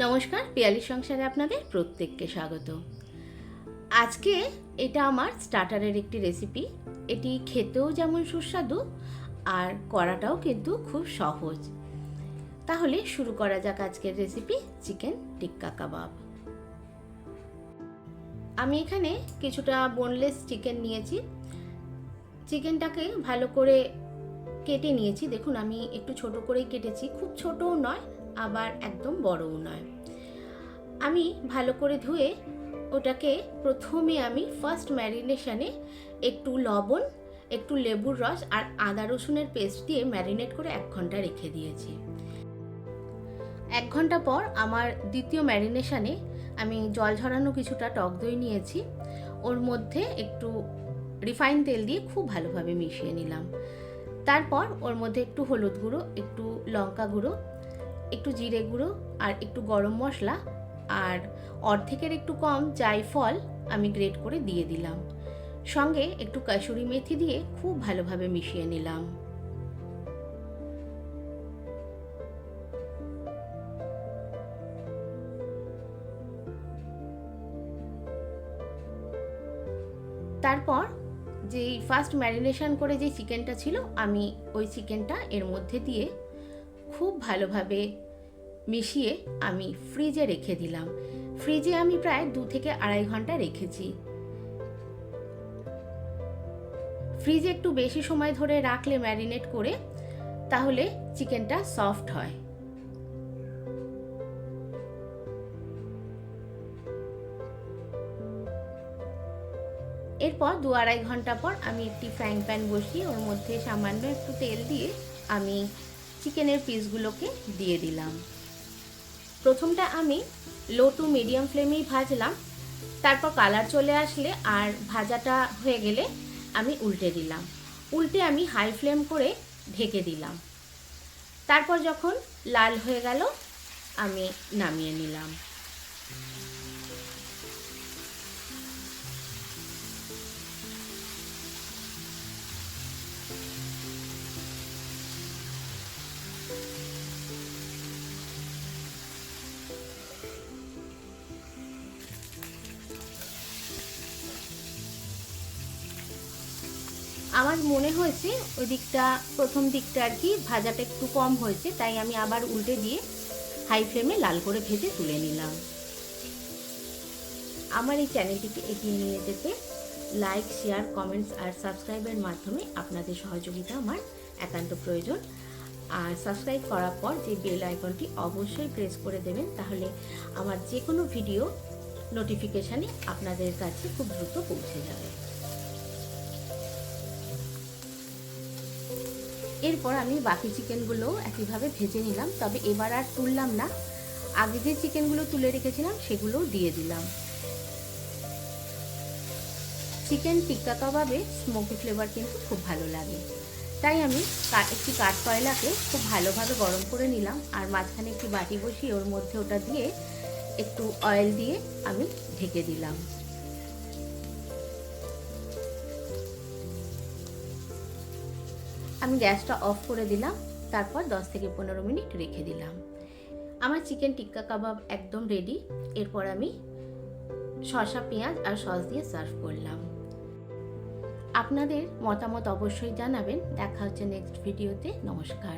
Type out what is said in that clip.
নমস্কার, পিয়ালির সংসারে আপনাদের প্রত্যেককে স্বাগত। আজকে এটা আমার স্টার্টারের একটি রেসিপি। এটি খেতেও যেমন সুস্বাদু আর করাটাও কিন্তু খুব সহজ। তাহলে শুরু করা যাক আজকের রেসিপি, চিকেন টিক্কা কাবাব। আমি এখানে কিছুটা বোনলেস চিকেন নিয়েছি। চিকেনটাকে ভালো করে কেটে নিয়েছি। দেখুন, আমি একটু ছোট করেই কেটেছি, খুব ছোটও নয় আবার একদম বড়ও নয়। আমি ভালো করে ধুয়ে ওটাকে প্রথমে আমি ফার্স্ট ম্যারিনেশনে একটু লবণ, একটু লেবুর রস আর আদা রসুনের পেস্ট দিয়ে ম্যারিনেট করে 1 ঘন্টা রেখে দিয়েছি। 1 ঘন্টা পর আমার দ্বিতীয় ম্যারিনেশনে আমি জল ঝরানো কিছুটা টক দই নিয়েছি। ওর মধ্যে একটু রিফাইন তেল দিয়ে খুব ভালোভাবে মিশিয়ে নিলাম। তারপর ওর মধ্যে একটু হলুদ গুঁড়ো, একটু লঙ্কা গুঁড়ো, একটু জিরে গুঁড়ো আর একটু গরম মশলা আর অর্ধেকের একটু কম জায়ফল আমি গ্রেট করে দিয়ে দিলাম। সঙ্গে একটু কাসুরি মেথি দিয়ে খুব ভালোভাবে মিশিয়ে নিলাম। তারপর যেই ফার্স্ট ম্যারিনেশন করে যে চিকেনটা ছিল, আমি ওই চিকেনটা এর মধ্যে দিয়ে খুব ভালোভাবে মিশিয়ে আমি ফ্রিজে রেখে দিলাম। ফ্রিজে আমি প্রায় 2 থেকে 2.5 ঘন্টা রেখেছি। ফ্রিজে একটু বেশি সময় ধরে রাখলে ম্যারিনেট করে, তাহলে চিকেনটা সফট হয়। এরপর 2-2.5 ঘন্টা পর আমি একটি ফ্রাইং প্যান বসিয়ে ওর মধ্যে সামান্য একটু তেল দিয়ে আমি চিকেনের পিসগুলোকে দিয়ে দিলাম। প্রথমটা আমি লো টু মিডিয়াম ফ্লেমেই ভাজলাম। তারপর কালার চলে আসলে আর ভাজাটা হয়ে গেলে আমি উল্টে দিলাম। উল্টে আমি হাই ফ্লেম করে ঢেকে দিলাম। তারপর যখন লাল হয়ে গেল আমি নামিয়ে নিলাম। আমার মনে হয়েছে ওই দিকটা, প্রথম দিকটা আর কি ভাজাটা একটু কম হয়েছে, তাই আমি আবার উল্টে দিয়ে হাই ফ্লেমে লাল করে ভেজে তুলে নিলাম। আমার এই চ্যানেলটিকে এগিয়ে নিয়ে যেতে লাইক, শেয়ার, কমেন্টস আর সাবস্ক্রাইবের মাধ্যমে আপনাদের সহযোগিতা আমার একান্ত প্রয়োজন। আর সাবস্ক্রাইব করার পর যে বেল আইকনটি অবশ্যই প্রেস করে দেবেন, তাহলে আমার যে কোনো ভিডিও নোটিফিকেশানে আপনাদের কাছে খুব দ্রুত পৌঁছে যাবে। এরপর আমি বাকি চিকেনগুলো একইভাবে ভেজে নিলাম, তবে এবার আর তুললাম না। আগে যে চিকেনগুলো তুলে রেখেছিলাম সেগুলোও দিয়ে দিলাম। চিকেন টিক্কা কাবাবে স্মোকি ফ্লেভার কিন্তু খুব ভালো লাগে, তাই আমি একটি কাঠ কয়লাকে খুব ভালোভাবে গরম করে নিলাম আর মাঝখানে একটি বাটি বসিয়ে ওর মধ্যে ওটা দিয়ে একটু অয়েল দিয়ে আমি ঢেকে দিলাম। আমি গ্যাসটা অফ করে দিলাম। তারপর 10 থেকে 15 মিনিট রেখে দিলাম। আমার চিকেন টিক্কা কাবাব একদম রেডি। এরপর আমি শসা, পেঁয়াজ আর সস দিয়ে সার্ভ করলাম। আপনাদের মতামত অবশ্যই জানাবেন। দেখা হচ্ছে নেক্সট ভিডিওতে। নমস্কার।